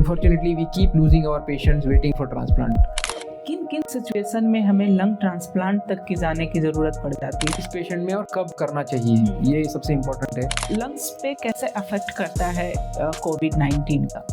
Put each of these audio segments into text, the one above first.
Unfortunately, we keep losing our patients waiting for transplant. किन किन situation में हमें लंग ट्रांसप्लांट तक की जाने की ज़रूरत पड़ जाती है? इस पेशेंट में और कब करना चाहिए, ये सबसे इम्पोर्टेंट है। लंग्स पे कैसे अफेक्ट करता है कोविड-19 का?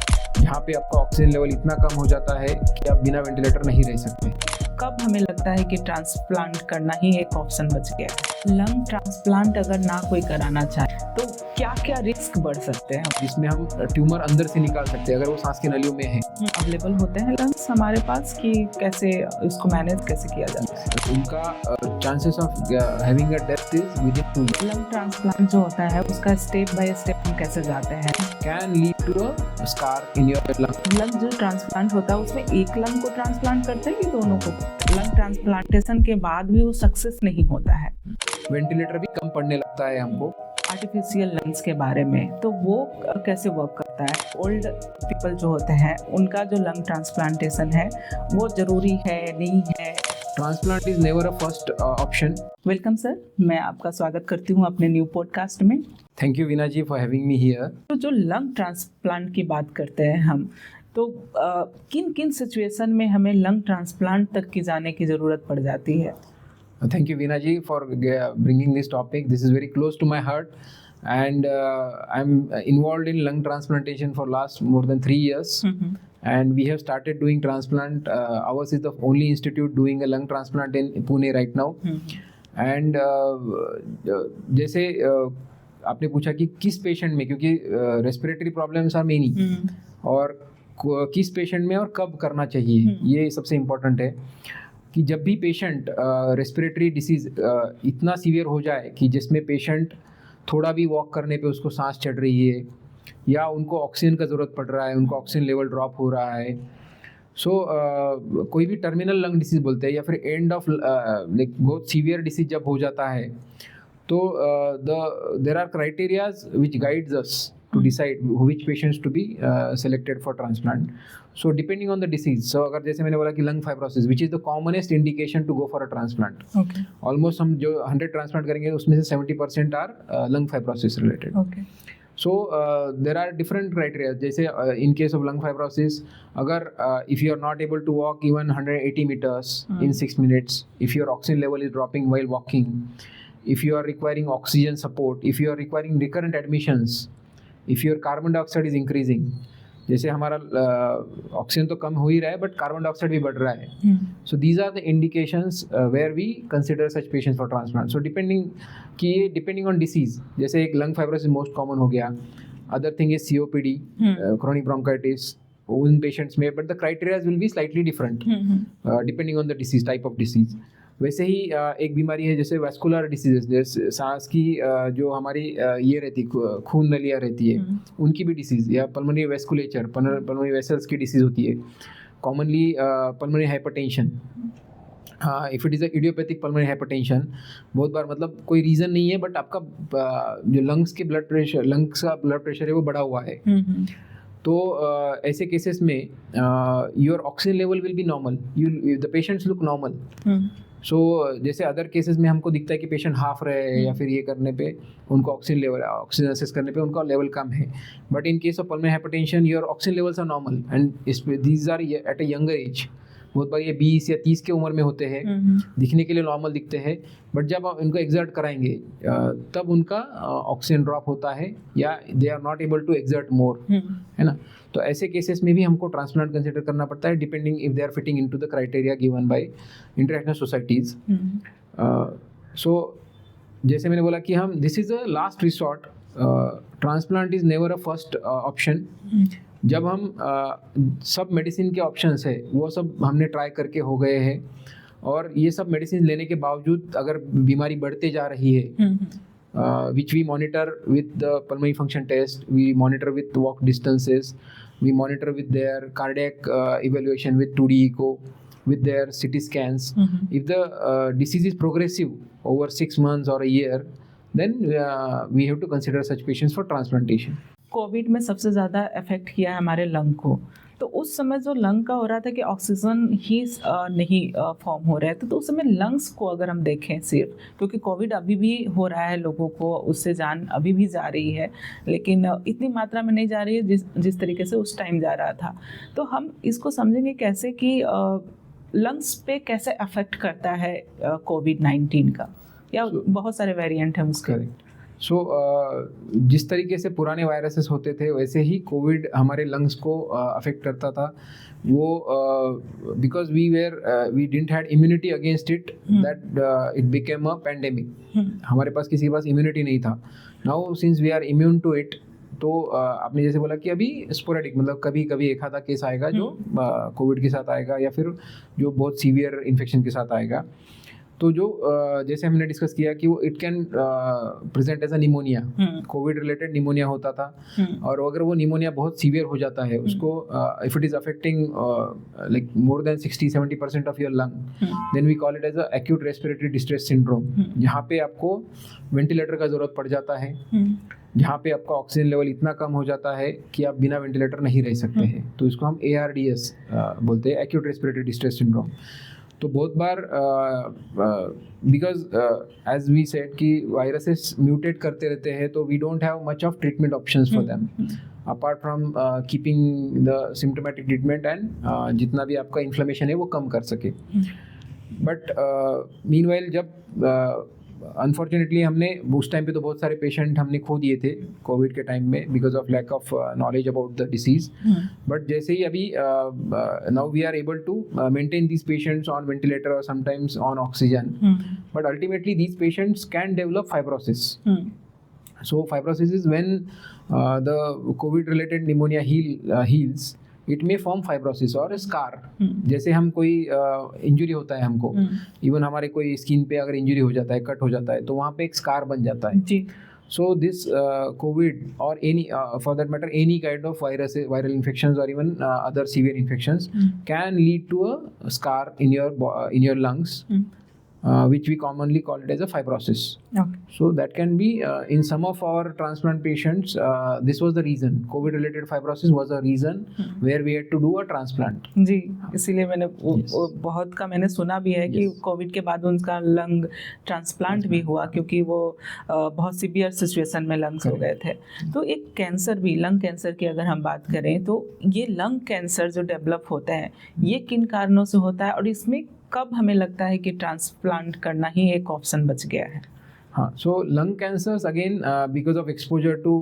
यहाँ पे आपका ऑक्सीजन लेवल इतना कम हो जाता है कि आप बिना वेंटिलेटर नहीं रह सकते। कब हमें लगता है कि ट्रांसप्लांट करना ही एक ऑप्शन बच गया है? लंग ट्रांसप्लांट अगर ना कोई कराना चाहे तो क्या क्या रिस्क बढ़ सकते हैं? जिसमें हम ट्यूमर अंदर से निकाल सकते हैं अगर वो सांस की नलियों में है। अवेलेबल होते हैं लंग्स हमारे पास कि कैसे इसको मैनेज कैसे किया जाता है? उनका chances of having a death is with in 2 years। Lung transplant जो होता है उसका स्टेप बाय स्टेप हम कैसे जाते हैं? Can lead to a scar in your lung. Lung जो ट्रांसप्लांट होता है उसमें एक लंग को ट्रांसप्लांट करते हैं कि दोनों को? लंग ट्रांसप्लांटेशन के बाद भी वो सक्सेस नहीं होता है। वेंटिलेटर भी कम पड़ने लगता है हमको। आर्टिफिशियल लंग्स के बारे में तो वो कैसे वर्क करता है? ओल्ड पीपल जो होते हैं उनका जो लंग ट्रांसप्लांटेशन है वो ज़रूरी है नहीं है? Transplant is never a first option. Welcome sir, मैं आपका स्वागत करती हूँ अपने न्यू पॉडकास्ट में। Thank you Veena ji for having me here. तो जो लंग ट्रांसप्लांट की बात करते हैं हम तो किन किन सिचुएशन में हमें लंग ट्रांसप्लांट तक की जाने की ज़रूरत पड़ जाती है? Thank you Veena ji for bringing this topic. This is very close to my heart and I'm involved in lung transplantation for last more than 3 years. And we have started doing transplant. Ours is the only institute doing a lung transplant in Pune right now. And जैसे आपने पूछा कि किस patient में, क्योंकि respiratory problems are many, और किस patient में और कब करना चाहिए, ये सबसे इम्पोर्टेंट है। कि जब भी पेशेंट रेस्पिरेटरी डिसीज़ इतना सीवियर हो जाए कि जिसमें पेशेंट थोड़ा भी वॉक करने पे उसको सांस चढ़ रही है या उनको ऑक्सीजन का ज़रूरत पड़ रहा है, उनको ऑक्सीजन लेवल ड्रॉप हो रहा है, कोई भी टर्मिनल लंग डिसीज़ बोलते हैं या फिर एंड ऑफ लाइक बहुत सीवियर डिसीज़ जब हो जाता है तो there are criterias which guides us to decide which patients to be selected for transplant. So depending on the disease, so अगर जैसे मैंने बोला कि lung fibrosis which is the commonest indication to go for a transplant. Okay. Almost हम जो 100 transplant करेंगे उसमें से 70% are lung fibrosis related. Okay. So there are different criteria. जैसे in case of lung fibrosis, अगर if you are not able to walk even 180 meters in 6 minutes, if your oxygen level is dropping while walking, if you are requiring oxygen support, if you are requiring recurrent admissions, if your carbon dioxide is increasing, जैसे हमारा oxygen तो कम हो ही रहा है but carbon dioxide भी बढ़ रहा है, so these are the indications where we consider such patients for transplant. So depending on disease, जैसे एक लंग फाइब्रोसिस मोस्ट कॉमन हो गया, other thing is COPD, chronic bronchitis उन पेशेंट्स में, but the criterias will be slightly different depending on the disease, type of disease. वैसे ही एक बीमारी है जैसे वैस्कुलर डिसीजेस, जैसे सांस की जो हमारी ये रहती खून नलियाँ रहती है उनकी भी डिसीज़, या पल्मोनरी वेस्कुलेचर, पल्मोनरी वेसल्स की डिसीज़ होती है, कॉमनली पल्मोनरी हाइपरटेंशन। हाँ, if it is a idiopathic pulmonary hypertension, बहुत बार मतलब कोई रीज़न नहीं है बट आपका जो लंग्स का ब्लड प्रेशर है वो बढ़ा हुआ है, तो ऐसे केसेस में your oxygen level will be normal, the patients look normal. So जैसे अदर केसेस में हमको दिखता है कि पेशेंट हाफ रहे हैं या फिर ये करने पे उनको ऑक्सीजन असेस करने पे उनका लेवल कम है, but in case of pulmonary hypertension your oxygen levels are normal and these are at a younger age. बहुत बार ये 20 या 30 की उम्र में होते हैं, दिखने के लिए नॉर्मल दिखते हैं, बट जब आप उनको एक्सर्ट कराएंगे तब उनका ऑक्सीजन ड्रॉप होता है या they are not able to exert more, है ना। तो ऐसे केसेस में भी हमको ट्रांसप्लांट कंसिडर करना पड़ता है, depending if they are fitting into the criteria given by international societies. So जैसे मैंने बोला कि हम this is a last resort, transplant is never a first option. जब हम सब मेडिसिन के ऑप्शंस है वो सब हमने ट्राई करके हो गए हैं, और ये सब मेडिसिन लेने के बावजूद अगर बीमारी बढ़ते जा रही है, which we monitor with the pulmonary function test, we monitor with walk distances, we monitor with their cardiac evaluation with 2D echo, with their CT scans. If the disease is progressive over 6 months or a year, then we have to consider such patients for transplantation. Covid में सबसे ज़्यादा affect किया है हमारे lung को, तो उस समय जो लंग का हो रहा था कि ऑक्सीजन ही नहीं फॉर्म हो रहा है, तो उस समय लंग्स को अगर हम देखें सिर्फ, क्योंकि कोविड अभी भी हो रहा है, लोगों को उससे जान अभी भी जा रही है, लेकिन इतनी मात्रा में नहीं जा रही है जिस तरीके से उस टाइम जा रहा था। तो हम इसको समझेंगे कैसे कि लंग्स पे कैसे अफेक्ट करता है कोविड-19 का, या बहुत सारे वेरिएंट हैं उसके। सो जिस तरीके से पुराने वायरसेस होते थे वैसे ही कोविड हमारे लंग्स को अफेक्ट करता था। वो because we didn't had immunity against it, that it became a pandemic. हमारे पास किसी के पास इम्यूनिटी नहीं था। Now since we are immune to it, तो आपने जैसे बोला कि अभी स्पोरेडिक, मतलब कभी कभी एक आधा केस आएगा जो कोविड के साथ आएगा, या फिर जो बहुत सीवियर इन्फेक्शन के साथ आएगा। तो जो जैसे हमने डिस्कस किया कि वो it can present as a pneumonia, Covid related pneumonia होता था। और अगर वो निमोनिया बहुत सीवियर हो जाता है, उसको if it is affecting like more than 60-70% of your lung, then we call it as a acute respiratory distress syndrome, जहाँ पे आपको वेंटिलेटर का जरूरत पड़ जाता है, जहाँ पे आपका ऑक्सीजन लेवल इतना कम हो जाता है कि आप बिना वेंटिलेटर नहीं रह सकते हैं। तो इसको हम ARDS बोलते हैं, एक्यूट रेस्पिरेटरी डिस्ट्रेस सिंड्रोम। तो बहुत बार बिकॉज एज वी सेड कि वायरसेस म्यूटेट करते रहते हैं, तो we don't have much of treatment options for them apart from keeping the symptomatic treatment and जितना भी आपका इन्फ्लेमेशन है वो कम कर सके। बट मीनवाइल जब अनफॉर्चुनेटली हमने उस टाइम पे तो बहुत सारे पेशेंट हमने खो दिए थे कोविड के टाइम में, because of lack of knowledge about the disease. But जैसे ही अभी now we are able to maintain these patients on ventilator और sometimes on oxygen, but ultimately these patients can develop fibrosis. So fibrosis is when the COVID related pneumonia heals, it may form fibrosis or a scar. जैसे हम कोई injury होता है हमको, even हमारे कोई skin पे अगर इंजरी हो जाता है, कट हो जाता है, तो वहाँ पे एक स्कार बन जाता है जी। So this COVID or any for that matter any kind of viral infections or even other severe infections can lead to a scar in your lungs, which we commonly call it as a fibrosis. Okay. So that can be in some of our transplant patients, this was the reason, COVID related fibrosis was a reason where we had to do a transplant. जी, इसीलिए मैंने बहुत का मैंने सुना भी है कि Covid के बाद उनका लंग ट्रांसप्लांट भी हुआ, क्योंकि वो बहुत सीवियर सिचुएशन में लंग्स हो गए थे। तो एक कैंसर भी, लंग कैंसर की अगर हम बात करें, तो ये लंग कैंसर जो डेवलप होता है, ये किन कारणों से होता है, और इसमें कब हमें लगता है कि ट्रांसप्लांट करना ही एक ऑप्शन बच गया है? हाँ, so lung cancers again because of exposure to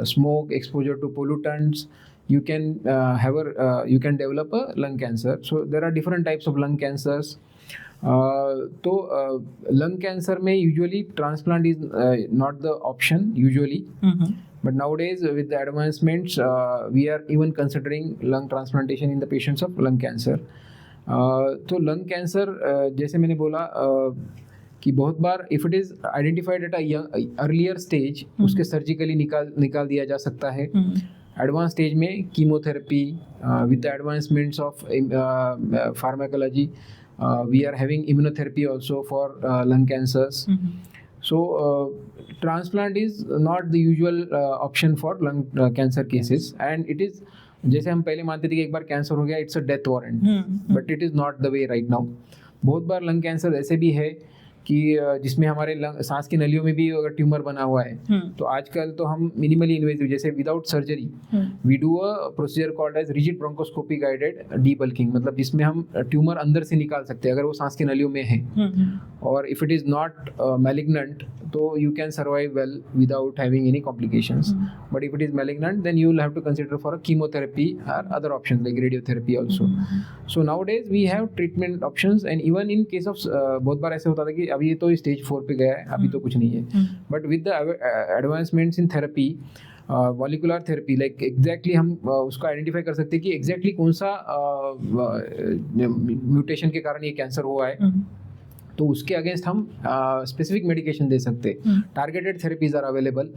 smoke, exposure to pollutants, you can develop a lung cancer. So there are different types of lung cancers. तो lung cancer में usually transplant is not the option usually. But nowadays with the advancements we are even considering lung transplantation in the patients of lung cancer. तो lung cancer जैसे मैंने बोला कि बहुत बार if it is identified at a earlier stage, उसके surgically निकाल दिया जा सकता है। एडवांस स्टेज में chemotherapy with the advancements of pharmacology, we are having immunotherapy also for lung cancers. So transplant is not the usual option for lung cancer cases, and it is, जैसे हम पहले मानते थे कि एक बार कैंसर हो गया it's a death warrant, but it is not the way right now. बहुत बार लंग कैंसर ऐसे भी है कि जिसमें हमारे सांस की नलियों में भी अगर ट्यूमर बना हुआ है, तो आजकल तो हम मिनिमली इन्वेसिव, जैसे without surgery we do a procedure called as rigid bronchoscopy guided debulking, मतलब जिसमें हम ट्यूमर अंदर से निकाल सकते हैं अगर वो सांस की नलियों में है, और if it is not malignant तो you can survive well without having any complications, but if it is malignant then you will have to consider for a chemotherapy और other options like radiotherapy also. So nowadays we have treatment options, and even in case of बहुत बार ऐसे होता था कि अभी ये तो स्टेज 4 पे गया है, अभी तो कुछ नहीं है, but with the advancements in therapy, molecular therapy, like exactly हम उसको आइडेंटिफाई कर सकते हैं कि एग्जैक्टली कौन सा म्यूटेशन के कारण ये कैंसर हुआ है, तो उसके अगेंस्ट हम स्पेसिफिक मेडिकेशन दे सकते हैं। Targeted therapies are available.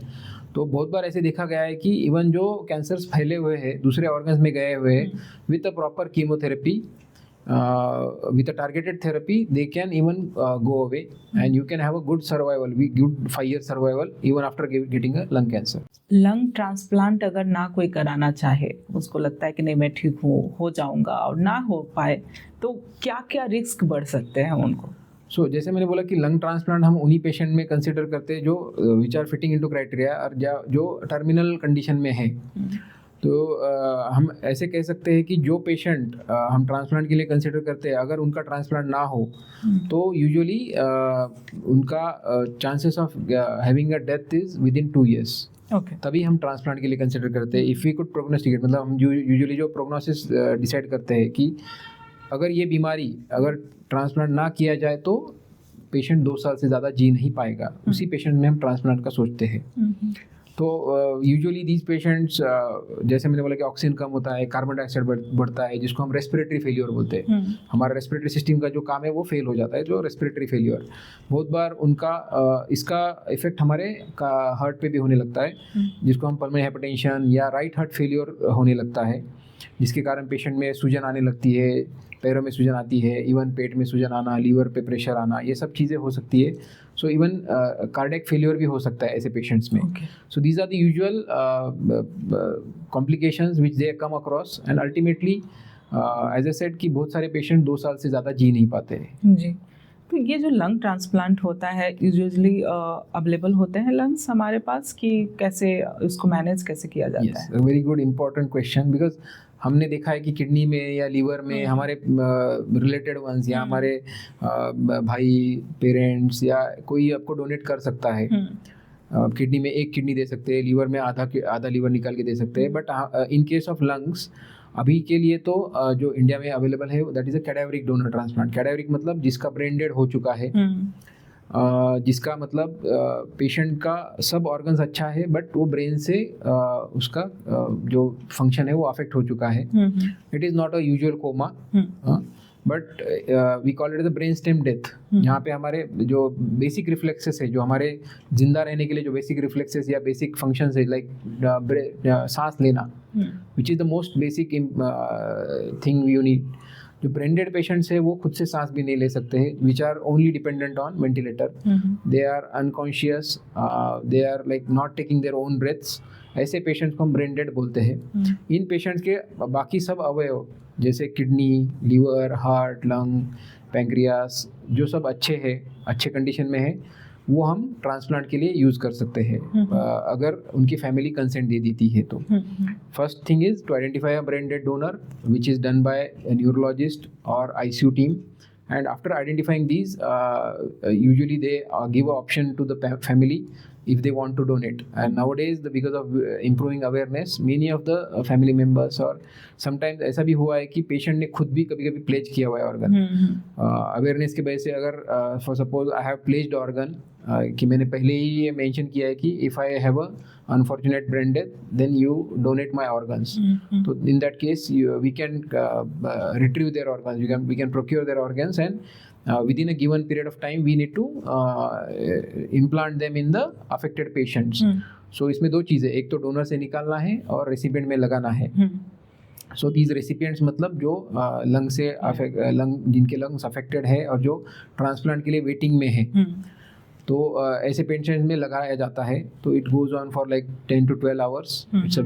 तो बहुत बार ऐसे देखा गया है कि इवन जो कैंसर्स फैले हुए हैं दूसरे ऑर्गन्स में गए हुए हैं, with a proper chemotherapy with a targeted therapy they can even go away and you can have a good survival, good 5-year survival even after getting a lung cancer. Lung transplant अगर ना कोई कराना चाहे, उसको लगता है कि नहीं मैं ठीक हूँ, हो जाऊंगा, और ना हो पाए, तो क्या क्या रिस्क बढ़ सकते हैं उनको? सो जैसे मैंने बोला कि लंग ट्रांसप्लांट हम उन्हीं पेशेंट में कंसिडर करते हैं जो which are fitting into criteria और जो टर्मिनल कंडीशन में है। तो हम ऐसे कह सकते हैं कि जो पेशेंट हम ट्रांसप्लांट के लिए कंसिडर करते हैं, अगर उनका ट्रांसप्लांट ना हो तो यूजुअली उनका chances of having a death is with in 2 years। तभी हम ट्रांसप्लांट के लिए कंसिडर करते हैं। इफ़ वी कुड प्रोग्नोस्टिकेट, मतलब हम यूजुअली जो प्रोग्नोसिस डिसाइड करते हैं कि अगर ये बीमारी अगर ट्रांसप्लांट ना किया जाए तो पेशेंट 2 साल से ज़्यादा जी नहीं पाएगा, उसी पेशेंट में हम ट्रांसप्लांट का सोचते हैं। तो यूजुअली दीज पेशेंट्स, जैसे मैंने बोला कि ऑक्सीजन कम होता है, कार्बन डाइऑक्साइड बढ़ता है, जिसको हम रेस्पिरेटरी फेलियर बोलते हैं। हमारा रेस्पिरेटरी सिस्टम का जो काम है वो फेल हो जाता है, जो रेस्पिरेटरी फेलियर। बहुत बार उनका इसका इफेक्ट हमारे हार्ट पे भी होने लगता है, जिसको हम पल्मोनरी हाइपरटेंशन या राइट हार्ट फेलियर होने लगता है, जिसके कारण पेशेंट में सूजन आने लगती है, पैरों में सूजन आती है, इवन पेट में सूजन आना, लीवर पे प्रेशर आना, ये सब चीज़ें हो सकती है। सो इवन कार्डियक फेलियर भी हो सकता है ऐसे पेशेंट्स में। So these are the usual complications which they come across and ultimately as I said कि बहुत सारे पेशेंट 2 साल से ज़्यादा जी नहीं पाते हैं। जी, तो ये जो लंग ट्रांसप्लांट होता है यूजुअली अवेलेबल होते हैं लंग्स हमारे पास, कि कैसे उसको मैनेज कैसे किया जाता है? Very good important question, because हमने देखा है कि किडनी में या लीवर में हमारे रिलेटेड वंस या हमारे भाई, पेरेंट्स या कोई आपको डोनेट कर सकता है। किडनी में 1 किडनी दे सकते हैं, लीवर में आधा लीवर निकाल के दे सकते हैं। But in case of lungs अभी के लिए तो जो इंडिया में अवेलेबल है that is a cadaveric donor transplant. Cadaveric मतलब जिसका ब्रेन डेड हो चुका है, जिसका मतलब पेशेंट का सब ऑर्गन्स अच्छा है बट वो ब्रेन से उसका जो फंक्शन है वो अफेक्ट हो चुका है। It is not a usual coma, but we call it the brain stem death, जहाँ पे हमारे जो बेसिक रिफ्लेक्सेस है, जो हमारे जिंदा रहने के लिए जो बेसिक रिफ्लेक्सेस या बेसिक फंक्शंस है, लाइक सांस लेना, which is the most basic thing you need. जो ब्रेन डेड पेशेंट्स है वो खुद से सांस भी नहीं ले सकते हैं, which are only dependent on ventilator, they are unconscious, they are like not taking their own breaths. ऐसे पेशेंट्स को हम ब्रेन डेड बोलते हैं। इन पेशेंट्स के बाकी सब अवयव जैसे kidney, liver, heart, lung, pancreas, जो सब अच्छे हैं, अच्छे कंडीशन में है, वो हम ट्रांसप्लांट के लिए यूज़ कर सकते हैं अगर उनकी फैमिली कंसेंट दे देती है तो। First thing is to identify a brain dead donor which is done by a neurologist or ICU team, and after identifying these usually they give an option to the family if they want to donate. And nowadays because of improving awareness, many of the family members or sometimes ऐसा भी हुआ है कि patient ने खुद भी कभी कभी प्लेज किया हुआ है ऑर्गन। अवेयरनेस की वजह से अगर for suppose I have pledged organ, कि मैंने पहले ही ये मेंशन किया है कि if I have a unfortunate brain death then you donate my organs. So in that case we can retrieve their organs, we can procure their organs, and within a given period of time we need to implant them in the affected patients. So इसमें 2 चीज़ें, एक तो donor से निकालना है और recipient में लगाना है। सो दीज रेसिपिएंट्स मतलब जो लंग से जिनके लंग्स अफेक्टेड है और जो ट्रांसप्लांट के लिए वेटिंग में है, तो ऐसे पेशेंट्स में लगाया जाता है। तो it goes on for like 10 to 12 hours. It's a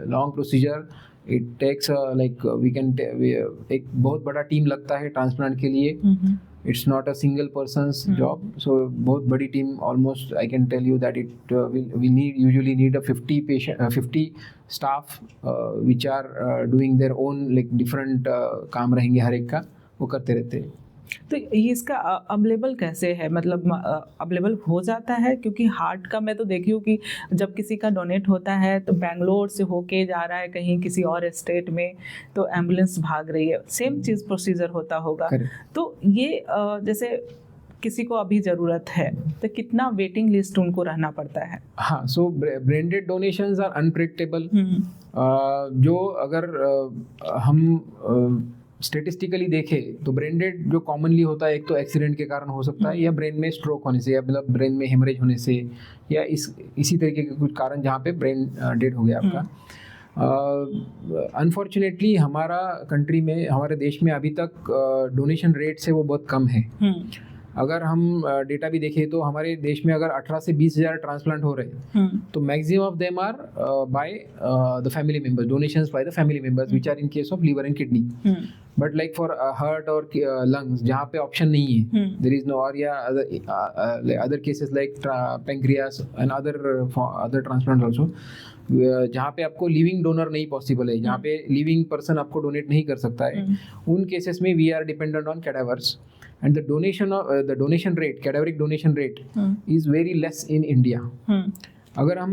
long procedure, it takes like we can एक बहुत बड़ा टीम लगता है ट्रांसप्लांट के लिए। It's not a single person's job, so बहुत बड़ी team, almost I can tell you that it we usually need a 50 staff which are doing their own like different काम रहेंगे, हर एक का वो करते रहते हैं। तो ये इसका अवेलेबल कैसे है, मतलब अवेलेबल हो जाता है? क्योंकि हार्ट का मैं तो देखी हूँ कि जब किसी का डोनेट होता है तो बेंगलोर से होके जा रहा है कहीं किसी और स्टेट में, तो एम्बुलेंस भाग रही है, सेम चीज़ प्रोसीजर होता होगा। तो ये जैसे किसी को अभी ज़रूरत है तो कितना वेटिंग लिस्ट उनको रहना पड़ता है? हाँ, so brain dead donations are unpredictable. जो अगर हम स्टेटिस्टिकली देखें तो ब्रेन डेड जो कॉमनली होता है, एक तो एक्सीडेंट के कारण हो सकता है, या ब्रेन में स्ट्रोक होने से, या मतलब ब्रेन में हेमरेज होने से, या इसी तरीके के कुछ कारण जहाँ पे ब्रेन डेड हो गया आपका। अनफॉर्चुनेटली हमारा कंट्री में, हमारे देश में अभी तक डोनेशन रेट से वो बहुत कम है। अगर हम डेटा भी देखें तो हमारे देश में अगर 18 से 20 हज़ार ट्रांसप्लांट हो रहे हैं तो maximum of them are by the family members, donations by the family members which are in case of liver and kidney. But like for heart और लंग्स जहाँ पे ऑप्शन नहीं है, देयर इज नो, और या other cases like pancreas and other transplant also, जहाँ पे आपको लिविंग डोनर नहीं पॉसिबल है, जहाँ पे लिविंग पर्सन आपको डोनेट नहीं कर सकता है, उन केसेस में we are dependent on cadavers and the donation rate, cadaveric donation rate is very less in India. अगर हम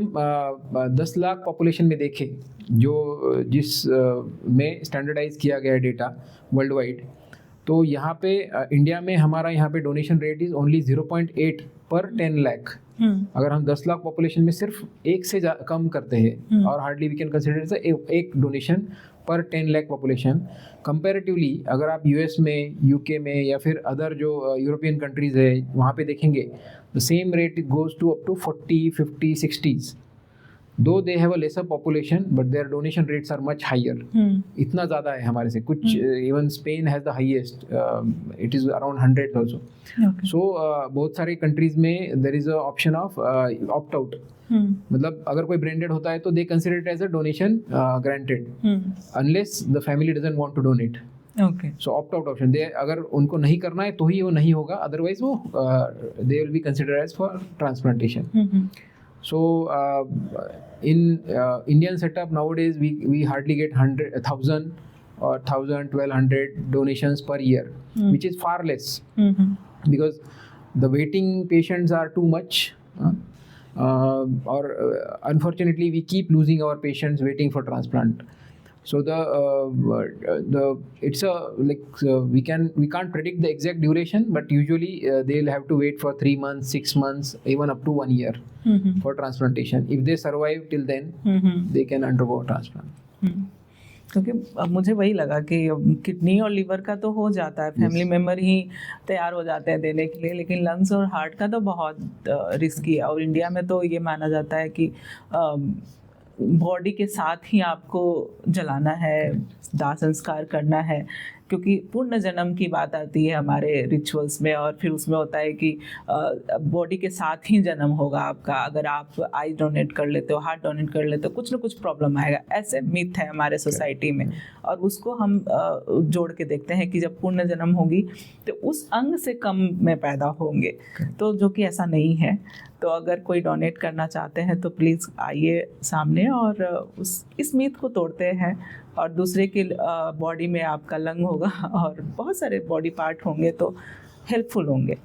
10 लाख पॉपुलेशन में देखें जो जिस में स्टैंडर्डाइज किया गया है डेटा वर्ल्ड वाइड, तो यहाँ पे इंडिया में हमारा यहाँ पे डोनेशन रेट इज ओनली 0.8 पर 10 लाख। अगर हम 10 लाख पॉपुलेशन में सिर्फ एक से कम करते हैं और हार्डली वी कैन कंसिडर एक डोनेशन पर 10 लाख पॉपुलेशन। कंपैरेटिवली अगर आप यूएस में, यूके में या फिर अदर जो यूरोपियन कंट्रीज है वहाँ पे देखेंगे, the same rate goes to up to 40, 50, 60s। Though they have a lesser population but their donation rates are much higher. इतना ज़्यादा है हमारे से, कुछ even Spain has the highest, it is around 100 also. So बहुत सारे countries में there is a option of opt out, मतलब अगर कोई ब्रांडेड होता है तो they consider it as a donation granted unless the family doesn't want to donate. Okay, so opt out option, they अगर उनको नहीं करना है तो ही वो नहीं होगा, अदरवाइज वो they will be considered as for transplantation. So in Indian setup nowadays we hardly get 1,000 or 1,000, 1,200 donations per year, which is far less because the waiting patients are too much, or unfortunately we keep losing our patients waiting for transplant. So it's a like we can't predict the exact duration, but usually they'll have to wait for 3 months, 6 months, even up to 1 year for transplantation. If they survive till then, they can undergo transplant. क्योंकि अब मुझे वही लगा कि kidney और liver का तो हो जाता है, फैमिली मेम्बर ही तैयार हो जाते हैं देने के लिए, लेकिन लंग्स और हार्ट का तो बहुत रिस्की है। और इंडिया में तो ये माना जाता है कि बॉडी के साथ ही आपको जलाना है, दाह संस्कार करना है, क्योंकि पूर्ण जन्म की बात आती है हमारे रिचुअल्स में, और फिर उसमें होता है कि बॉडी के साथ ही जन्म होगा आपका। अगर आप आई डोनेट कर लेते हो, हार्ट डोनेट कर लेते हो, कुछ ना कुछ प्रॉब्लम आएगा, ऐसे मिथ है हमारे सोसाइटी में। और उसको हम जोड़ के देखते हैं कि जब पूर्ण जन्म होगी तो उस अंग से कम में पैदा होंगे, तो जो कि ऐसा नहीं है। तो अगर कोई डोनेट करना चाहते हैं तो प्लीज़ आइए सामने और इस मीथ को तोड़ते हैं। और दूसरे की बॉडी में आपका लंग होगा और बहुत सारे बॉडी पार्ट होंगे तो हेल्पफुल होंगे।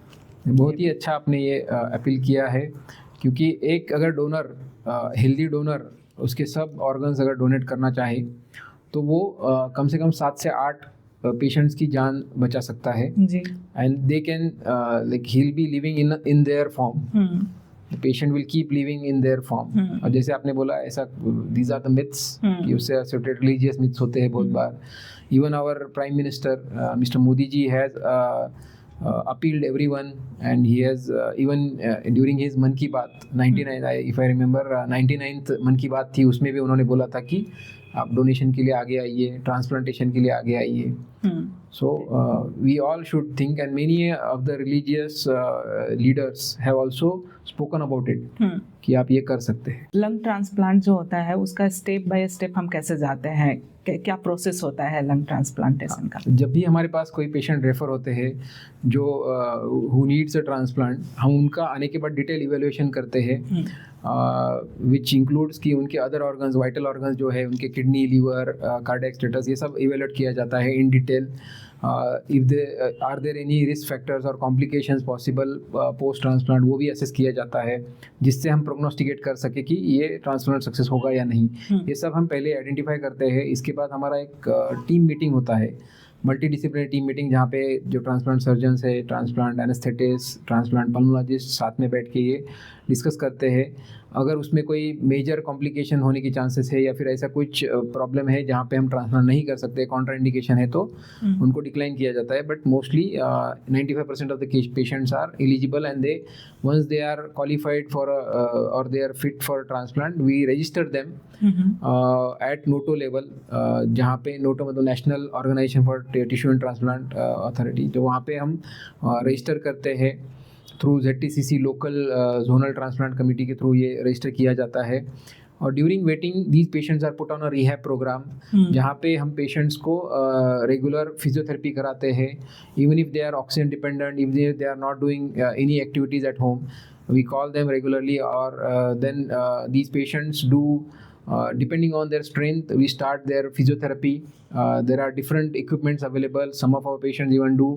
बहुत ही अच्छा आपने ये अपील किया है, क्योंकि एक अगर डोनर, हेल्दी डोनर, उसके सब ऑर्गन्स अगर डोनेट करना चाहे तो वो कम से कम 7 से 8 पेशेंट्स की जान बचा सकता है जी। And they can like he will be living in their form, the patient will keep living in their form। और जैसे आपने बोला ऐसा, these are the myths, कि उससे associated religious myths होते हैं बहुत बार। Even our Prime Minister Mr. Modi ji has appealed everyone, and he has even during his मन की बात 99, if I remember 99th मन की बात थी, उसमें भी उन्होंने बोला था कि आप डोनेशन के लिए आगे आइए, ट्रांसप्लांटेशन के लिए आगे आइए। So we all should think, and many of the religious leaders have also spoken about it, कि आप ये कर सकते हैं। लंग ट्रांसप्लांट जो होता है उसका स्टेप बाय स्टेप हम कैसे जाते हैं, क्या प्रोसेस होता है लंग ट्रांसप्लांटेशन का? जब भी हमारे पास कोई पेशेंट रेफर होते हैं जो हु नीड्स अ ट्रांसप्लांट, हम उनका आने के बाद डिटेल इवेल्युएशन करते हैं, विच इंक्लूड्स कि उनके अदर ऑर्गन्स, वाइटल ऑर्गन्स जो है, उनके किडनी, लीवर, कार्डियक स्टेटस, ये सब इवेल्युएट किया जाता है in detail. If they are there any risk factors और कॉम्प्लिकेशंस पॉसिबल पोस्ट ट्रांसप्लांट, वो भी असेस किया जाता है, जिससे हम प्रोग्नोस्टिकेट कर सके कि ये ट्रांसप्लांट सक्सेस होगा या नहीं। ये सब हम पहले आइडेंटिफाई करते हैं। इसके बाद हमारा एक टीम मीटिंग होता है मल्टी डिसिप्लिनरी टीम मीटिंग जहाँ पे जो ट्रांसप्लांट सर्जन्स है, ट्रांसप्लांट एनेस्थेटिस्ट, ट्रांसप्लांट पल्मोलॉजिस्ट साथ में बैठ के ये डिस्कस करते हैं। अगर उसमें कोई मेजर कॉम्प्लिकेशन होने की चांसेस है या फिर ऐसा कुछ प्रॉब्लम है जहाँ पे हम ट्रांसप्लांट नहीं कर सकते, कॉन्ट्रा इंडिकेशन है, तो उनको डिक्लाइन किया जाता है। But mostly 95% of the patients are eligible and they once they are qualified for or they are fit for transplant, we register them at NOTO level, जहाँ पे NOTO मतलब national organisation for tissue and transplant authority, तो वहाँ पे हम register करते हैं through ZTCC local zonal transplant committee के थ्रू ये रजिस्टर किया जाता है। और during waiting these patients are put on a rehab programme, जहाँ पे हम पेशेंट्स को रेगुलर फिजियोथेरेपी कराते हैं, even if they are oxygen dependent, if they are not doing any activities at home, we call them regularly. और then these patients do depending on their strength, we start their physiotherapy. There are different equipments available. Some of our patients even do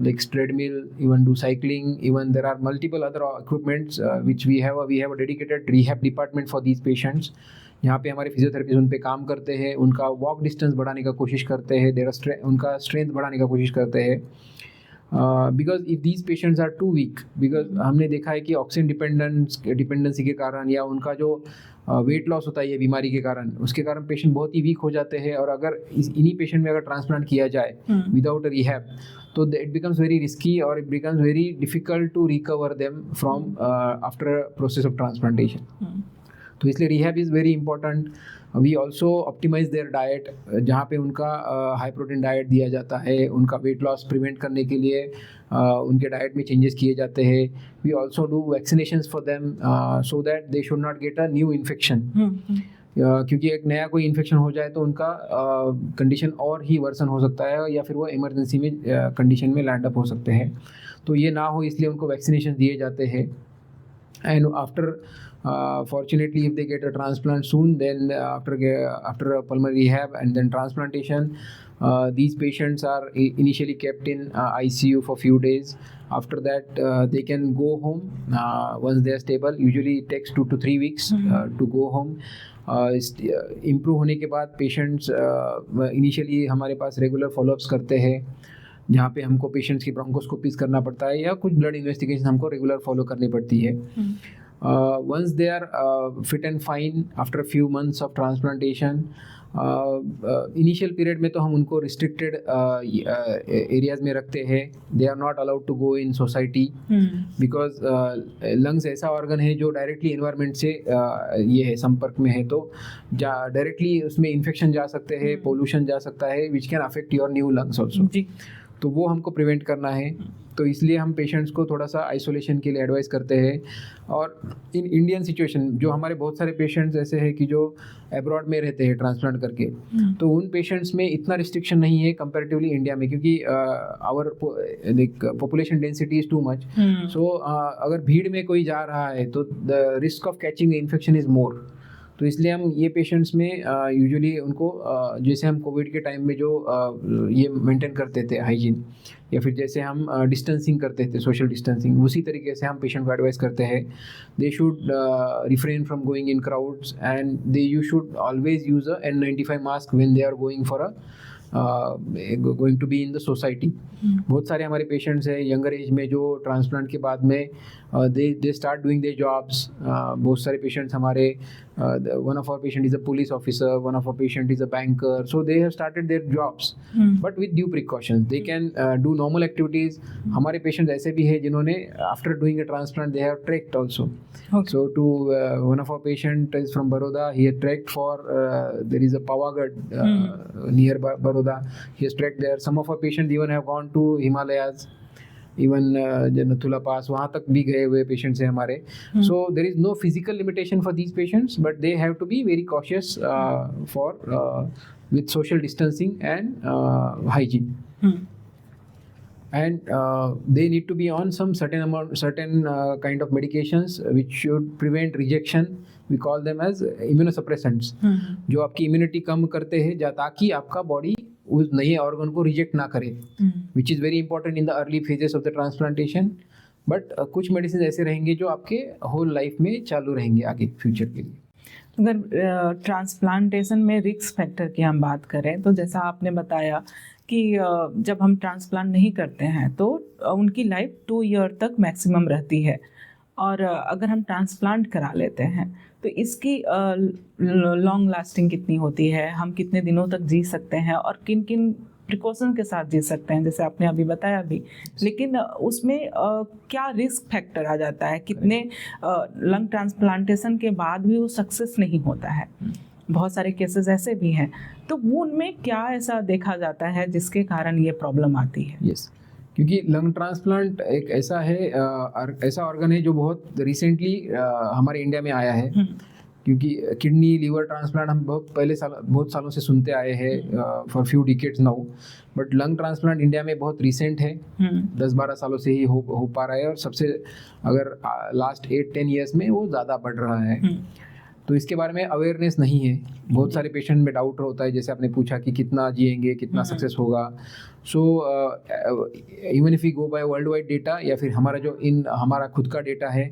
like treadmill, even do cycling, even there are multiple other equipments which we have a dedicated rehab department for these patients. यहाँ पे हमारे physiotherapist उन पे काम करते हैं, उनका walk distance बढ़ाने का कोशिश करते हैं, उनका स्ट्रेंथ बढ़ाने का कोशिश करते हैं। Because if these patients are too weak, because हमने देखा है कि ऑक्सीजन डिपेंडेंसी के कारण या उनका जो वेट लॉस होता है ये बीमारी के कारण, उसके कारण पेशेंट बहुत ही वीक हो जाते हैं। और अगर इन्हीं पेशेंट में अगर ट्रांसप्लांट किया जाए विदाउट अ रिहैब, तो इट बिकम्स वेरी रिस्की और it becomes very difficult to recover them from after process of transplantation. तो इसलिए rehab is very important. We also optimise their diet, जहाँ पे उनका हाई प्रोटीन डाइट दिया जाता है, उनका वेट लॉस प्रिवेंट करने के लिए उनके डाइट में चेंजेस किए जाते हैं। We also do vaccinations for them so that they should not get a new infection, क्योंकि एक नया कोई इन्फेक्शन हो जाए तो उनका कंडीशन और ही वर्सन हो सकता है या फिर वो इमरजेंसी में कंडीशन में लैंड अप हो सकते हैं। तो ये ना हो इसलिए उनको वैक्सीनेशन दिए जाते हैं। And after fortunately if they get a transplant soon, then after a pulmonary rehab and then transplantation, these patients are initially kept in ICU for few days. After that they can go home once they are stable. Usually it takes 2 to 3 weeks to go home. Improve होने के बाद patients initially हमारे पास regular follow-ups करते हैं, जहाँ पे हमको patients की ब्रोंकोस्कोपीज करना पड़ता है या कुछ ब्लड इन्वेस्टिगेशन हमको रेगुलर फॉलो करनी पड़ती है। Once they are fit and fine after a few months of transplantation, initial period में तो हम उनको restricted areas में रखते हैं. They are not allowed to go in society because lungs ऐसा organ है जो directly environment से ये है संपर्क में है, तो directly उसमें infection जा सकते हैं, pollution जा सकता है which can affect your new lungs also. तो वो हमको प्रिवेंट करना है, तो इसलिए हम पेशेंट्स को थोड़ा सा आइसोलेशन के लिए एडवाइस करते हैं। और इन इंडियन सिचुएशन जो हमारे बहुत सारे पेशेंट्स ऐसे हैं कि जो अब्रॉड में रहते हैं ट्रांसप्लांट करके, तो उन पेशेंट्स में इतना रिस्ट्रिक्शन नहीं है कंपैरेटिवली इंडिया में, क्योंकि our population density is too much. So अगर भीड़ में कोई जा रहा है तो the risk of catching infection is more. तो इसलिए हम ये पेशेंट्स में यूजुअली उनको जैसे हम कोविड के टाइम में जो ये मेंटेन करते थे हाइजीन, या फिर जैसे हम डिस्टेंसिंग करते थे सोशल डिस्टेंसिंग, उसी तरीके से हम पेशेंट को एडवाइस करते हैं। They should refrain from going in crowds and they you should always use a N95 mask when they are going for a going to be in the society. बहुत सारे हमारे पेशेंट्स हैं younger age में जो transplant के बाद में they start doing their jobs. बहुत सारे पेशेंट्स हमारे one of our patient is a police officer, one of our patient is a banker, so they have started their jobs but with due precautions. They can do normal activities. हमारे patients ऐसे भी हैं जिन्होंने after doing a transplant they have trekked also. So to one of our patient is from Baroda, he had trekked for there is a Pavagad near Baroda, he has trekked there. Some of our patients even have gone to Himalayas, even Nathula pass, वहाँ तक भी गए हुए patients हैं हमारे। So there is no physical limitation for these patients, but they have to be very cautious for with social distancing and hygiene, and they need to be on some certain kind of medications which should prevent rejection. We call them as immunosuppressants, जो आपकी immunity कम करते हैं ताकि आपका body उस नए organ को reject ना करे, which is very important in the early phases of the transplantation. But कुछ मेडिसिन ऐसे रहेंगे जो आपके होल लाइफ में चालू रहेंगे आगे फ्यूचर के लिए। अगर ट्रांसप्लांटेशन में रिस्क फैक्टर की हम बात करें तो जैसा आपने बताया कि जब हम ट्रांसप्लांट नहीं करते हैं तो उनकी लाइफ 2 ईयर तक मैक्सिमम रहती है, और अगर हम ट्रांसप्लांट करा लेते हैं तो इसकी लॉन्ग लास्टिंग कितनी होती है, हम कितने दिनों तक जी सकते हैं और किन किन प्रिकॉशन के साथ जी सकते हैं, जैसे आपने अभी बताया भी। लेकिन उसमें क्या रिस्क फैक्टर आ जाता है, कितने लंग ट्रांसप्लांटेशन के बाद भी वो सक्सेस नहीं होता है, बहुत सारे केसेस ऐसे भी हैं, तो वो उनमें क्या ऐसा देखा जाता है जिसके कारण ये प्रॉब्लम आती है? यस, क्योंकि लंग ट्रांसप्लांट एक ऐसा है, ऐसा ऑर्गन है जो बहुत रिसेंटली हमारे इंडिया में आया है। क्योंकि किडनी लिवर ट्रांसप्लांट हम बहुत सालों से सुनते आए हैं for few decades now, but lung transplant India में बहुत रिसेंट है, 10-12 सालों से ही हो पा रहा है, और सबसे अगर लास्ट 8-10 ईयर्स में वो ज़्यादा बढ़ रहा है। तो इसके बारे में अवेयरनेस नहीं है, बहुत सारे पेशेंट में डाउट होता है, जैसे आपने पूछा कि कितना जिएंगे, कितना सक्सेस होगा। So even if you go by world wide data या फिर हमारा खुद का डेटा है,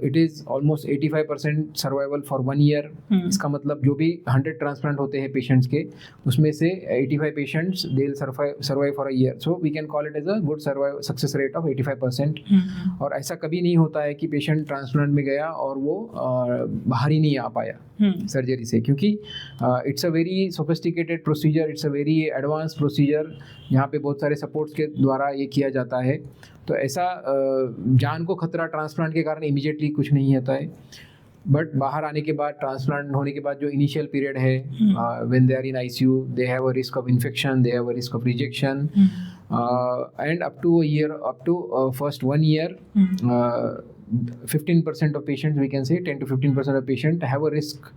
it is almost 85% survival for 1 year. इसका मतलब जो भी 100 ट्रांसप्लांट होते हैं पेशेंट्स के, उसमें से 85 patients they will survive for a year. So we can call it as a good success rate of 85%। और ऐसा कभी नहीं होता है कि पेशेंट ट्रांसप्लांट में गया और वो बाहर ही नहीं आ पाया सर्जरी से, क्योंकि it's a very sophisticated procedure, it's a very advance procedure, यहाँ पे बहुत सारे सपोर्ट्स के द्वारा ये किया जाता है। तो ऐसा जान को खतरा ट्रांसप्लांट के कारण इमीडिएटली कुछ नहीं होता है, बट बाहर आने के बाद, ट्रांसप्लांट होने के बाद जो इनिशियल पीरियड है, when they are in ICU, they have a risk of infection, they have a risk of rejection, and up to a year, up to first 1 year, 15% of patients, we can say 10 to 15% of patients have a risk,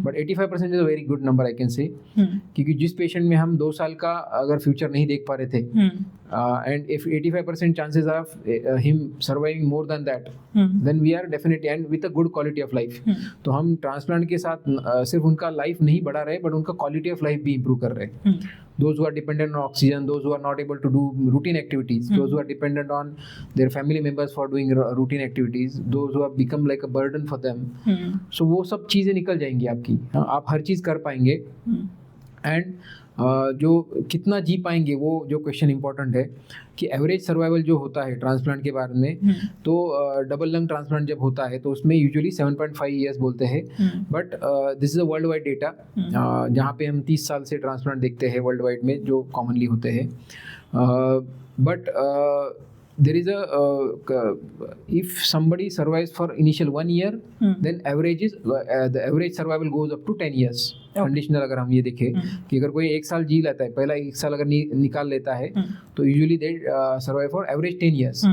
but 85% is a very good number, I can say, क्योंकि जिस patient में हम 2 साल का अगर future नहीं देख पा रहे थे, and if 85% chances of him surviving more than that, then we are definitely, and with a good quality of life, तो हम ट्रांसप्लांट के साथ सिर्फ उनका लाइफ नहीं बढ़ा रहे, बट उनका क्वालिटी ऑफ लाइफ भी इम्प्रूव कर रहे हैं। Those who are dependent on oxygen, those who are not able to do routine activities, those who are dependent on their family members for doing routine activities, those who have become like a burden for them, so वो सब चीज़ें निकल जाएंगी आपकी, आप हर चीज़ कर पाएंगे। And जो कितना जी पाएंगे, वो जो क्वेश्चन इंपॉर्टेंट है कि एवरेज सर्वाइवल जो होता है ट्रांसप्लांट के बारे में, तो डबल लंग ट्रांसप्लांट जब होता है तो उसमें यूजुअली 7.5 ईयर्स बोलते हैं, but this is a world wide data, जहाँ पे हम 30 साल से ट्रांसप्लांट देखते हैं वर्ल्ड वाइड में, जो कॉमनली होते हैं। But there is if somebody survives for initial 1 year, then the average survival goes up to 10 years. Conditional अगर हम ये देखें कि अगर कोई 1 साल जी लेता है, पहला 1 साल अगर निकाल लेता है, तो usually they survive for average 10 years.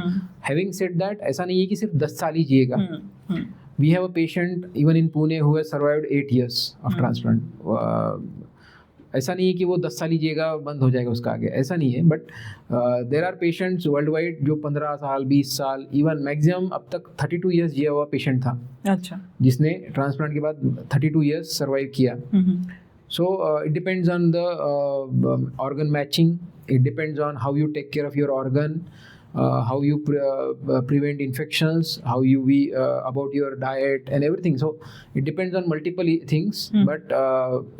Having said that, ऐसा नहीं है कि सिर्फ 10 साल ही जिएगा। We have a patient even in Pune who has survived 8 years of transplant. ऐसा नहीं है कि वो 10 साल ही जिएगा और बंद हो जाएगा उसका आगे, ऐसा नहीं है, but there are patients world wide जो 15 साल, 20 साल, इवन मैक्सिमम अब तक 32 ईयर्स जिया हुआ पेशेंट था, अच्छा, जिसने ट्रांसप्लांट के बाद 32 ईयर्स सर्वाइव किया। So it depends on the organ matching, it depends on how you take care of your organ, how you prevent infections, how you about your diet and everything. So it depends on multiple things, but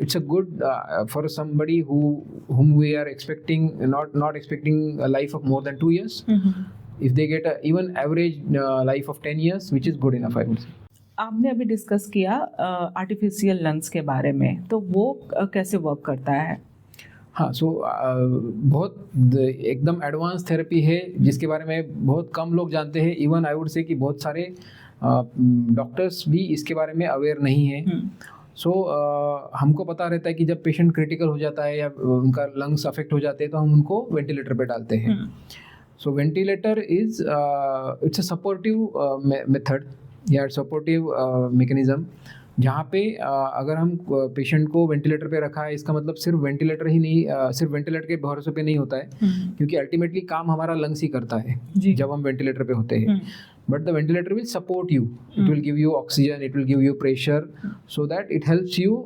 it's a good for somebody whom we are expecting, not expecting a life of more than 2 years. If they get a even average life of 10 years, which is good enough, I would say. आपने अभी discuss किया artificial lungs के बारे में, तो वो कैसे work करता है? हाँ, सो बहुत एकदम एडवांस थेरेपी है जिसके बारे में बहुत कम लोग जानते हैं। इवन आई वुड से कि बहुत सारे डॉक्टर्स भी इसके बारे में अवेयर नहीं है। सो हमको पता रहता है कि जब पेशेंट क्रिटिकल हो जाता है या उनका लंग्स अफेक्ट हो जाते हैं, तो हम उनको वेंटिलेटर पे डालते हैं। So ventilator is it's a supportive method या सपोर्टिव मैकेनिज्म, जहाँ पे अगर हम पेशेंट को वेंटिलेटर पे रखा है, इसका मतलब सिर्फ वेंटिलेटर ही नहीं, सिर्फ वेंटिलेटर के भरोसे पे नहीं होता है, क्योंकि अल्टीमेटली काम हमारा लंग्स ही करता है जब हम वेंटिलेटर पे होते हैं। But the ventilator will support you, it will give you oxygen, it will give you pressure, so that it helps you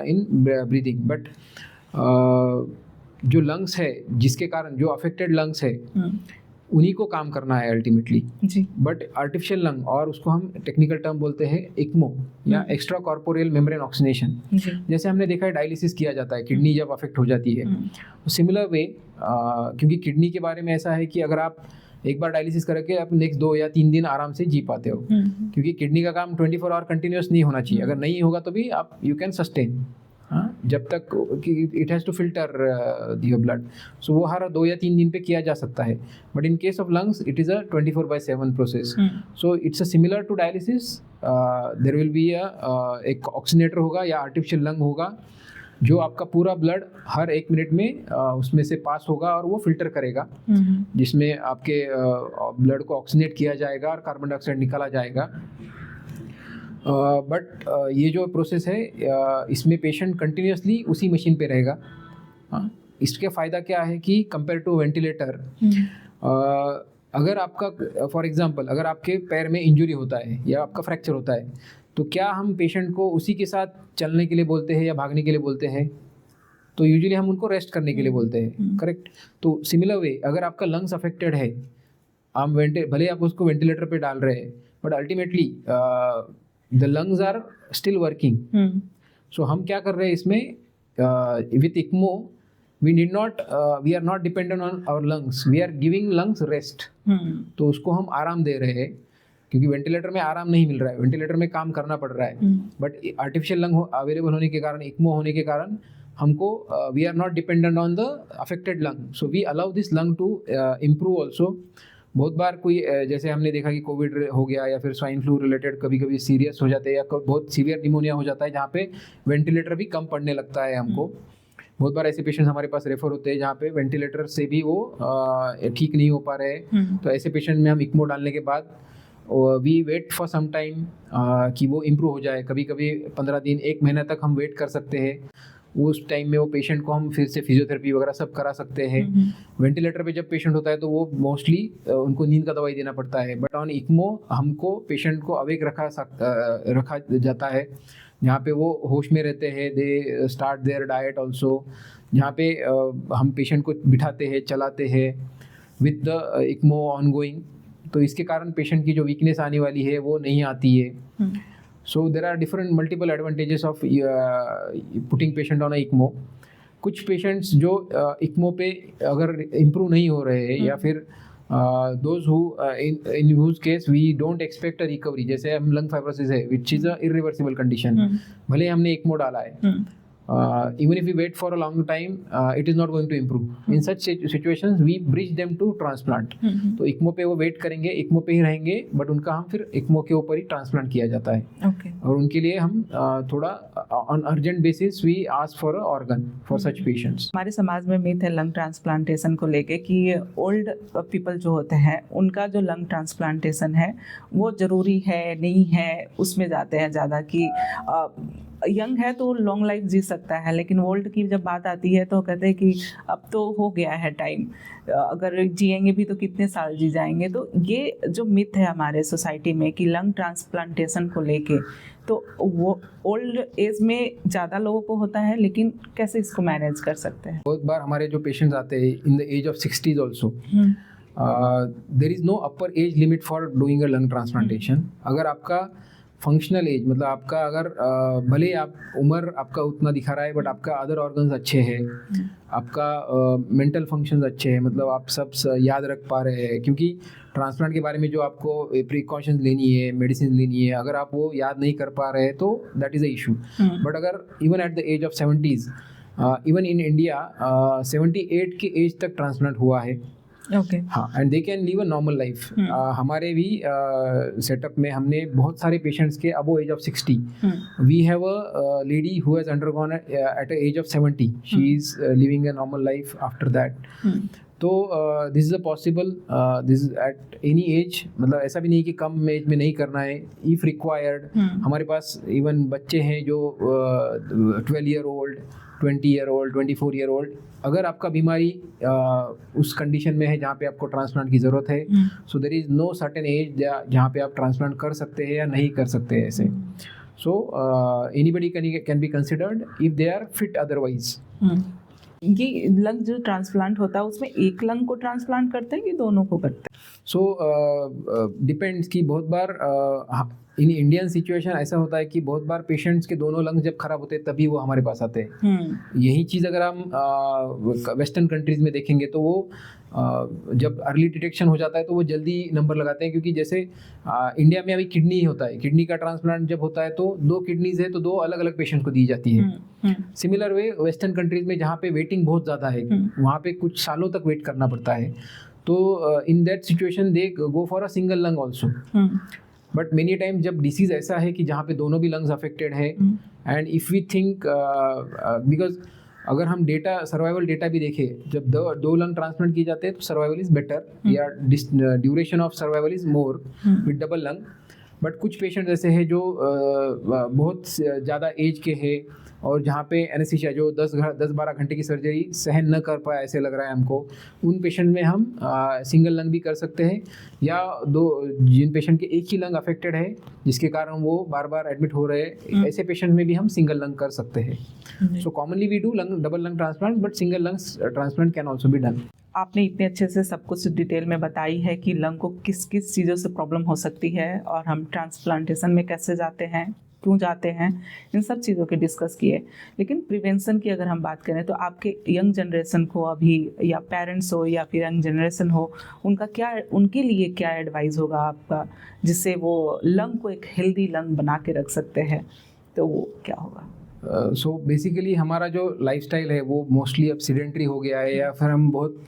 in breathing. But जो लंग्स है, जिसके कारण जो अफेक्टेड लंग्स है, उन्हीं को काम करना है अल्टीमेटली। जी। बट आर्टिफिशियल लंग, और उसको हम टेक्निकल टर्म बोलते हैं इक्मो या एक्स्ट्रा कॉर्पोरियल मेम्ब्रेन ऑक्सीजनेशन। जैसे हमने देखा है डायलिसिस किया जाता है किडनी जब अफेक्ट हो जाती है, सिमिलर वे, क्योंकि किडनी के बारे में ऐसा है कि अगर आप एक बार डायलिसिस करके आप नेक्स्ट 2 या 3 दिन आराम से जी पाते हो, क्योंकि किडनी का काम 24 आवर कंटिन्यूस नहीं होना चाहिए। अगर नहीं होगा तो भी आप यू कैन सस्टेन, जब तक कि it has to filter your blood, so वो हर 2 या 3 दिन पे किया जा सकता है। But in case of lungs it is a 24/7 process, so it's a similar to dialysis. There will be एक ऑक्सीनेटर होगा या आर्टिफिशियल लंग होगा जो आपका पूरा ब्लड हर 1 मिनट में उसमें से पास होगा और वो फिल्टर करेगा, जिसमें आपके ब्लड को ऑक्सीनेट किया जाएगा और कार्बन डाइऑक्साइड निकाला जाएगा। बट ये जो प्रोसेस है इसमें पेशेंट कंटिन्यूसली उसी मशीन पे रहेगा। इसके फ़ायदा क्या है कि कंपेयर टू वेंटिलेटर, अगर आपका फॉर एग्जांपल अगर आपके पैर में इंजरी होता है या आपका फ्रैक्चर होता है, तो क्या हम पेशेंट को उसी के साथ चलने के लिए बोलते हैं या भागने के लिए बोलते हैं? तो यूजुअली हम उनको रेस्ट करने के लिए बोलते हैं, करेक्ट? तो सिमिलर वे, अगर आपका लंग्स अफेक्टेड है, आप भले आप उसको वेंटिलेटर पे डाल रहे हैं, but ultimately the lungs are still working. So हम क्या कर रहे हैं इसमें, with ECMO we are not dependent on our lungs, we are giving lungs rest. तो उसको हम आराम दे रहे हैं, क्योंकि वेंटिलेटर में आराम नहीं मिल रहा है, वेंटिलेटर में काम करना पड़ रहा है। बट आर्टिफिशियल लंग अवेलेबल होने के कारण, इक्मो होने के कारण हमको we are not dependent on the affected lung, so we allow this lung to improve also. बहुत बार कोई जैसे हमने देखा कि कोविड हो गया या फिर स्वाइन फ्लू रिलेटेड कभी कभी सीरियस हो जाते हैं, या बहुत सीवियर निमोनिया हो जाता है जहाँ पे वेंटिलेटर भी कम पड़ने लगता है हमको। बहुत बार ऐसे पेशेंट्स हमारे पास रेफर होते हैं जहाँ पे वेंटिलेटर से भी वो ठीक नहीं हो पा रहे हैं। तो ऐसे पेशेंट में हम इक्मो डालने के बाद we wait for some time कि वो इम्प्रूव हो जाए। कभी कभी 15 दिन 1 महीना तक हम वेट कर सकते हैं। उस टाइम में वो पेशेंट को हम फिर से फिजियोथेरेपी वगैरह सब करा सकते हैं। वेंटिलेटर पे जब पेशेंट होता है तो वो मोस्टली उनको नींद का दवाई देना पड़ता है, बट ऑन इक्मो हमको पेशेंट को अवेक रखा जाता है, जहाँ पे वो होश में रहते हैं। They start their diet also, जहाँ पे हम पेशेंट को बिठाते हैं, चलाते हैं विद द इक्मो ऑनगोइंग। तो इसके कारण पेशेंट की जो वीकनेस आने वाली है वो नहीं आती है। So there are different multiple advantages of putting patient on ECMO. कुछ पेशेंट्स जो इक्मो पे अगर इम्प्रूव नहीं हो रहे हैं, या फिर those who in whose case we don't expect a recovery, जैसे हम लंग फाइब्रोसिस है which is a irreversible condition, भले हमने इक्मो डाला है, even if we wait for a long time, it is not going to improve. In such situations, we bridge them to transplant. तो ECMO पे वो wait करेंगे, ECMO पे ही रहेंगे, बट उनका हम फिर इक्मो के ऊपर ही ट्रांसप्लांट किया जाता है। और उनके लिए हम थोड़ा on urgent basis we ask for a organ for such patients. हमारे समाज में मिथ है लंग ट्रांसप्लांटेशन को लेके कि ओल्ड पीपल जो होते हैं उनका जो लंग ट्रांसप्लांटेशन है वो ज़रूरी है नहीं है, उसमें जाते हैं ज़्यादा कि यंग है तो लॉन्ग लाइफ जी सकता है, लेकिन ओल्ड की जब बात आती है तो कहते हैं कि अब तो हो गया है टाइम, अगर जिएंगे भी तो कितने साल जी जाएंगे। तो ये जो मिथ है हमारे सोसाइटी में कि लंग ट्रांसप्लांटेशन को लेके, तो वो ओल्ड एज में ज़्यादा लोगों को होता है, लेकिन कैसे इसको मैनेज कर सकते हैं? बहुत बार हमारे जो पेशेंट्स आते हैं in the age of 60s also, there is no upper age limit for doing a lung transplantation. अगर आपका फंक्शनल एज, मतलब आपका अगर भले आप उम्र आपका उतना दिखा रहा है, बट आपका अदर ऑर्गन्स अच्छे हैं, आपका मेंटल फंक्शंस अच्छे हैं, मतलब आप सब याद रख पा रहे हैं, क्योंकि ट्रांसप्लांट के बारे में जो आपको प्रिकॉशंस लेनी है, मेडिसिन लेनी है, अगर आप वो याद नहीं कर पा रहे हैं तो that is a issue. But अगर even at the age of 70s, even in India 78 के एज तक ट्रांसप्लांट हुआ है। हाँ, and they can live a normal life. हमारे भी सेटअप में हमने बहुत सारे पेशेंट्स के above age of 60, we have a lady who has undergone at a age of 70, she is living a normal life after that. तो this is a possible, this is at any as, मतलब ऐसा भी नहीं कि कम as में नहीं करना है, इफ़ रिक्वायर्ड। हमारे पास इवन बच्चे हैं जो 12 year old, 20 year old, 24 year old, अगर आपका बीमारी उस कंडीशन में है जहाँ पे आपको ट्रांसप्लांट की ज़रूरत है, so there is no certain age जहाँ पे आप ट्रांसप्लांट कर सकते हैं या नहीं कर सकते हैं ऐसे। So anybody can be considered if they are fit otherwise. ये लंग जो ट्रांसप्लांट होता है उसमें एक लंग को ट्रांसप्लांट करते हैं कि दोनों को करते हैं? सो डिपेंड्स कि बहुत बार इन इंडियन सिचुएशन ऐसा होता है कि बहुत बार पेशेंट्स के दोनों लंग्स जब खराब होते हैं तभी वो हमारे पास आते हैं। यही चीज़ अगर हम वेस्टर्न कंट्रीज़ में देखेंगे तो वो जब अर्ली डिटेक्शन हो जाता है तो वो जल्दी नंबर लगाते हैं, क्योंकि जैसे इंडिया में अभी किडनी होता है, किडनी का ट्रांसप्लांट जब होता है तो 2 किडनीज है तो 2 अलग अलग पेशेंट्स को दी जाती है। सिमिलर वे वेस्टर्न कंट्रीज में जहाँ पे वेटिंग बहुत ज़्यादा है, वहाँ पे कुछ सालों तक वेट करना पड़ता है, तो in that situation they go for a single lung also. But many time जब डिसीज ऐसा है कि जहाँ पे दोनों भी लंग्स अफेक्टेड है, and if we think because अगर हम डेटा सर्वाइवल डेटा भी देखें, जब 2 लंग ट्रांसप्लांट किए जाते हैं तो सर्वाइवल इज बेटर या duration of survival is more with double lung. But कुछ पेशेंट ऐसे हैं जो बहुत ज़्यादा एज के हैं और जहाँ पे एनेस्थीसिया जो 10-12 घंटे की सर्जरी सहन न कर पाए ऐसे लग रहा है हमको, उन पेशेंट में हम सिंगल लंग भी कर सकते हैं, या जिन पेशेंट के एक ही लंग अफेक्टेड है जिसके कारण वो बार बार एडमिट हो रहे हैं, ऐसे पेशेंट में भी हम सिंगल लंग कर सकते हैं। So commonly we do double lung transplant, but single lungs transplant can also be done. आपने इतने अच्छे से सब कुछ डिटेल में बताई है कि लंग को किस किस चीज़ों से प्रॉब्लम हो सकती है और हम ट्रांसप्लांटेशन में कैसे जाते हैं, क्यों जाते हैं, इन सब चीज़ों के डिस्कस किए। लेकिन प्रिवेंशन की अगर हम बात करें तो आपके यंग जनरेशन को अभी, या पेरेंट्स हो या फिर यंग जनरेशन हो, उनके लिए क्या एडवाइस होगा आपका जिससे वो लंग को एक हेल्दी लंग बना के रख सकते हैं, तो वो क्या होगा? सो बेसिकली हमारा जो लाइफस्टाइल है वो मोस्टली अब सीडेंट्री हो गया है, या फिर हम बहुत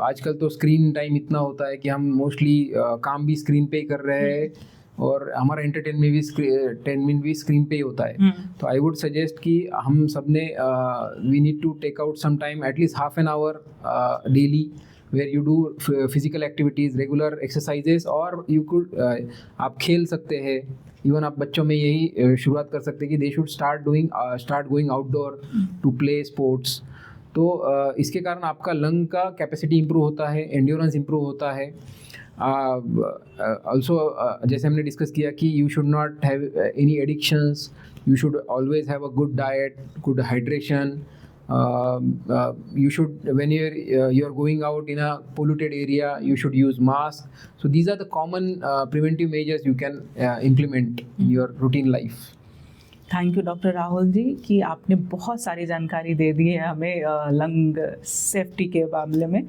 आजकल तो स्क्रीन टाइम इतना होता है कि हम मोस्टली काम भी स्क्रीन पे ही कर रहे हैं और हमारा एंटरटेनमेंट भी स्क्रीन पे ही होता है। तो आई वुड सजेस्ट कि हम सब ने we need to take out some time, at least half an hour daily, where you do physical activities, regular exercises, और you could आप खेल सकते हैं। इवन आप बच्चों में यही शुरुआत कर सकते हैं कि they should start going outdoor to play sports. तो इसके कारण आपका लंग का कैपेसिटी इंप्रूव होता है, एंड्योरेंस इंप्रूव होता है। ऑल्सो जैसे हमने डिस्कस किया कि you should not have any addictions, you should always have a good diet, good hydration. You should, when you're going out in a polluted area, you should use mask. So these are the common preventive measures you can implement in your routine life. Thank you doctor Rahul ji कि आपने बहुत सारी जानकारी दे दी है हमें lung safety के मामले में।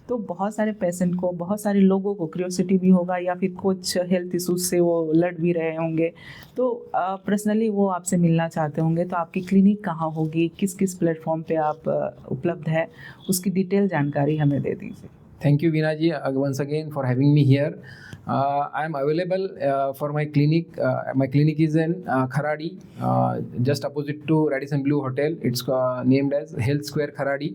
तो बहुत सारे पेशेंट को, बहुत सारे लोगों को क्यूरियोसिटी भी होगा या फिर कुछ हेल्थ इशूज से वो लड़ भी रहे होंगे, तो पर्सनली वो आपसे मिलना चाहते होंगे। तो आपकी क्लिनिक कहाँ होगी, किस किस प्लेटफॉर्म पे आप उपलब्ध है, उसकी डिटेल जानकारी हमें दे दीजिए। Thank you, Veena ji, once again for having me here. I am available for my clinic. My clinic is in Kharadi, just opposite to Radisson Blu Hotel. It's named as Health Square Kharadi.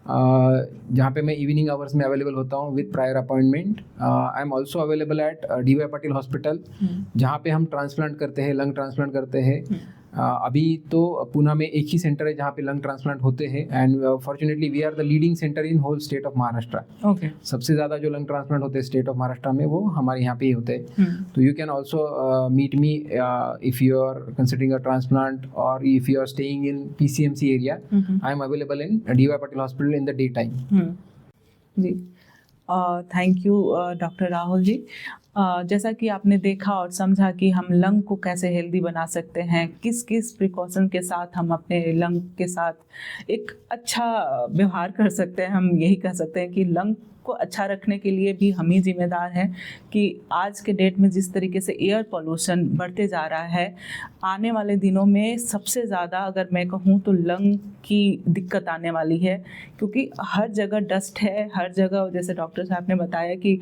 जहाँ पे मैं evening hours में available होता हूँ with prior appointment. I am also available at DY Patil hospital, जहाँ पे हम transplant करते हैं, लंग ट्रांसप्लांट करते हैं। अभी तो पूना में एक ही सेंटर है जहाँ पे लंग ट्रांसप्लांट होते हैं, and fortunately we are the leading centre in whole state of Maharashtra. Okay, सबसे ज़्यादा जो लंग ट्रांसप्लांट होते हैं स्टेट ऑफ महाराष्ट्र में, वो हमारे यहाँ पे ही होते हैं। तो you can also meet me if you are considering a transplant और if you are staying in PCMC area. I am available in DY Patil hospital in the day time. जी, thank you doctor Rahul ji. जैसा कि आपने देखा और समझा कि हम लंग को कैसे हेल्दी बना सकते हैं, किस किस प्रिकॉशन के साथ हम अपने लंग के साथ एक अच्छा व्यवहार कर सकते हैं। हम यही कह सकते हैं कि लंग को अच्छा रखने के लिए भी हम ही जिम्मेदार हैं कि आज के डेट में जिस तरीके से एयर पोल्यूशन बढ़ते जा रहा है, आने वाले दिनों में सबसे ज़्यादा अगर मैं कहूँ तो लंग की दिक्कत आने वाली है, क्योंकि हर जगह डस्ट है, हर जगह जैसे डॉक्टर साहब ने बताया कि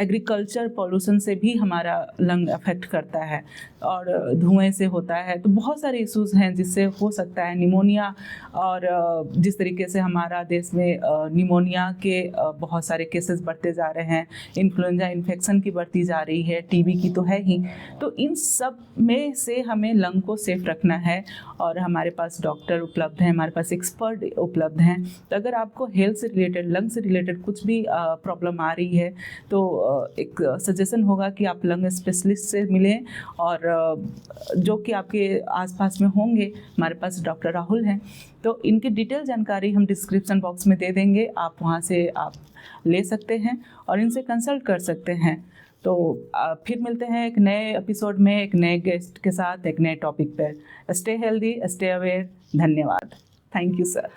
एग्रीकल्चर पोल्यूशन से भी हमारा लंग अफेक्ट करता है और धुएं से होता है। तो बहुत सारे इश्यूज़ हैं जिससे हो सकता है निमोनिया, और जिस तरीके से हमारा देश में निमोनिया के बहुत सारे केसेस बढ़ते जा रहे हैं, इन्फ्लुएंजा इन्फेक्शन की बढ़ती जा रही है, TB की तो है ही। तो इन सब में से हमें लंग को सेफ रखना है और हमारे पास डॉक्टर उपलब्ध हैं, हमारे पास एक्सपर्ट उपलब्ध हैं। तो अगर आपको हेल्थ से रिलेटेड, लंग से रिलेटेड कुछ भी प्रॉब्लम आ रही है तो एक सजेशन होगा कि आप लंग स्पेशलिस्ट से मिलें, और जो कि आपके आसपास में होंगे, हमारे पास डॉक्टर राहुल हैं। तो इनकी डिटेल जानकारी हम डिस्क्रिप्शन बॉक्स में दे देंगे, आप वहाँ से आप ले सकते हैं और इनसे कंसल्ट कर सकते हैं। तो फिर मिलते हैं एक नए एपिसोड में एक नए गेस्ट के साथ एक नए टॉपिक पर। Stay healthy, stay aware. धन्यवाद। Thank you sir.